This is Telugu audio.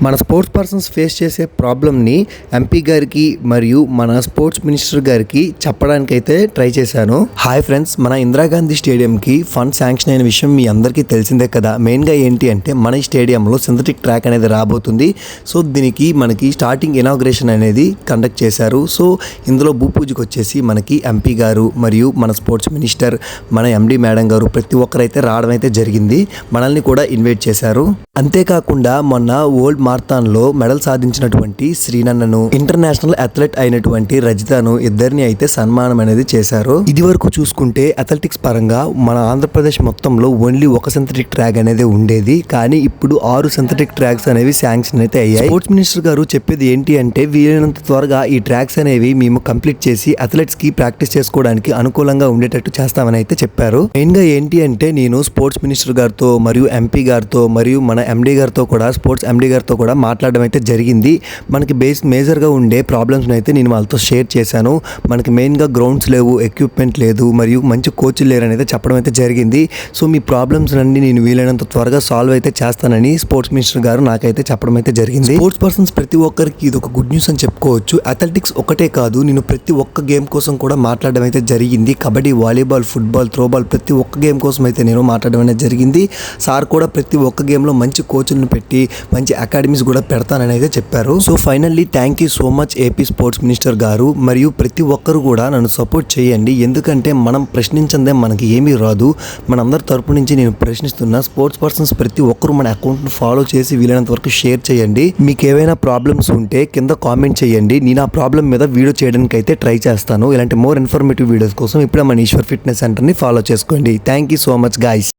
మన స్పోర్ట్స్ పర్సన్స్ ఫేస్ చేసే ప్రాబ్లమ్ని ఎంపీ గారికి మరియు మన స్పోర్ట్స్ మినిస్టర్ గారికి చెప్పడానికైతే ట్రై చేశాను. హాయ్ ఫ్రెండ్స్, మన ఇందిరాగాంధీ స్టేడియంకి ఫండ్ శాంక్షన్ అయిన విషయం మీ అందరికీ తెలిసిందే కదా. మెయిన్గా ఏంటి అంటే మన ఈ స్టేడియంలో సింథటిక్ ట్రాక్ అనేది రాబోతుంది. సో దీనికి మనకి స్టార్టింగ్ ఇనాగ్రేషన్ అనేది కండక్ట్ చేశారు. సో ఇందులో భూపూజకి వచ్చేసి మనకి ఎంపీ గారు మరియు మన స్పోర్ట్స్ మినిస్టర్, మన ఎండి మేడం గారు ప్రతి ఒక్కరైతే రావడం అయితే జరిగింది. మనల్ని కూడా ఇన్వైట్ చేశారు. అంతేకాకుండా మొన్న వరల్డ్ మారథాన్లో మెడల్ సాధించినటువంటి శ్రీనన్నను, ఇంటర్నేషనల్ అథ్లెట్ అయినటువంటి రజితను ఇద్దరిని అయితే సన్మానం అనేది చేశారు. ఇది వరకు చూసుకుంటే అథ్లెటిక్స్ పరంగా మన ఆంధ్రప్రదేశ్ మొత్తంలో ఓన్లీ ఒక సింథటిక్ ట్రాక్ అనేది ఉండేది. కానీ ఇప్పుడు 6 సింథటిక్ ట్రాక్స్ అనేవి శాంక్షన్ అయితే అయ్యాయి. స్పోర్ట్స్ మినిస్టర్ గారు చెప్పేది ఏంటి అంటే వీలైనంత త్వరగా ఈ ట్రాక్స్ అనేవి మేము కంప్లీట్ చేసి అథ్లెట్స్ కి ప్రాక్టీస్ చేసుకోవడానికి అనుకూలంగా ఉండేటట్టు చేస్తామని అయితే చెప్పారు. మెయిన్ గా ఏంటి అంటే నేను స్పోర్ట్స్ మినిస్టర్ గారితో మరియు ఎంపీ గారితో మరియు మన ఎండి గారితో కూడా స్పోర్ట్స్ ఎండి గారితో కూడా మాట్లాడడం అయితే జరిగింది. మనకి మేజర్గా ఉండే ప్రాబ్లమ్స్ని అయితే నేను వాళ్ళతో షేర్ చేశాను. మనకి మెయిన్గా గ్రౌండ్స్ లేవు, ఎక్విప్మెంట్ లేదు మరియు మంచి కోచ్లు లేరని అయితే చెప్పడం అయితే జరిగింది. సో మీ ప్రాబ్లమ్స్ అన్ని నేను వీలైనంత త్వరగా సాల్వ్ అయితే చేస్తానని స్పోర్ట్స్ మినిస్టర్ గారు నాకైతే చెప్పడం అయితే జరిగింది. స్పోర్ట్స్ పర్సన్స్ ప్రతి ఒక్కరికి ఇది ఒక గుడ్ న్యూస్ అని చెప్పుకోవచ్చు. అథ్లెటిక్స్ ఒకటే కాదు, నేను ప్రతి ఒక్క గేమ్ కోసం కూడా మాట్లాడడం అయితే జరిగింది. కబడ్డీ, వాలీబాల్, ఫుట్బాల్, త్రోబాల్ ప్రతి ఒక్క గేమ్ కోసం అయితే నేను మాట్లాడడం అనేది జరిగింది. సార్ కూడా ప్రతి ఒక్క గేమ్లో మంచి కోచ్లను పెట్టి మంచి అకాడమీస్ కూడా పెడతానని అయితే చెప్పారు. So finally thank you so much AP sports minister గారు. మరియు ప్రతి ఒక్కరు కూడా నన్ను సపోర్ట్ చేయండి. ఎందుకంటే మనం ప్రశ్నించందే మనకి ఏమీ రాదు. మనందరి తరపు నుంచి నేను ప్రశ్నిస్తున్నా. స్పోర్ట్స్ పర్సన్స్ ప్రతి ఒక్కరు మన అకౌంట్ను ఫాలో చేసి వీలైనంత వరకు షేర్ చేయండి. మీకు ఏవైనా ప్రాబ్లమ్స్ ఉంటే కింద కామెంట్ చేయండి. నేను ఆ ప్రాబ్లం మీద వీడియో చేయడానికి అయితే ట్రై చేస్తాను. ఇలాంటి మోర్ ఇన్ఫర్మేటివ్ వీడియోస్ కోసం ఇప్పుడే మన ఈశ్వర్ ఫిట్నెస్ సెంటర్ని ఫాలో చేసుకోండి. Thank you so much guys.